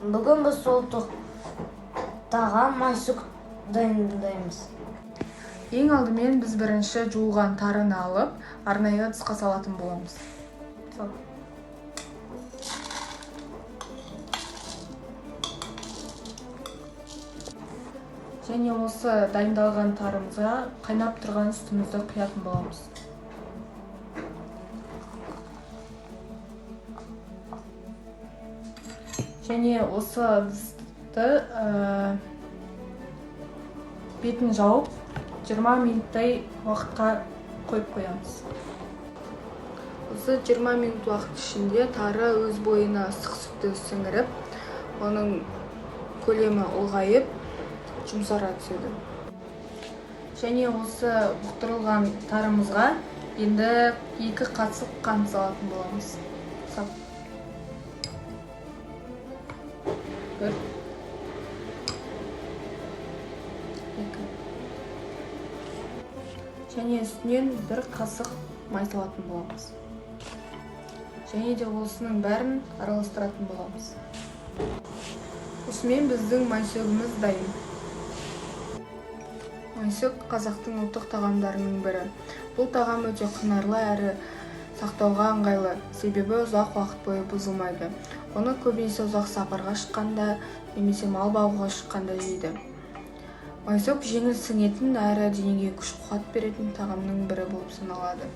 Бүгін біз сол тоқтаған майсүк дайындаймыз. Ең алдымен біз бірінші жуылған тарыны алып, арнайы ыдысқа салатын боламыз. Және осы дайындалған тарымызға қайнап тұрған сүтімізді құятын боламыз. Және осы ыдысты бетін жауып 20 минуттай уақытқа қойып қоямыз. Осы 20 минут уақыт ішінде тары өз бойына ыстық сүтті сіңіріп, оның көлемі ұлғайып, жұмсара түседі. Және осы бұқтырылған тарымызға енді 2 қасық қант салатын боламыз. Бір, 2. Және үстінен 1 қасық май салатын боламыз. Және де осының бәрін араластыратын боламыз. Осымен біздің майсөгіміз дайын. Майсөк қазақтың ұлттық тағамдарының бірі. Бұл тағам өте құнарлы әрі сақтауға ыңғайлы, себебі ұзақ уақыт бойы бұзылмайды. Оны көбінесе ұзақ сапарға шыққанда, немесе мал бағуға шыққанда жейді. Майсөк жеңіл сіңетін әрі денеге күш-қуат беретін тағамның бірі болып саналады.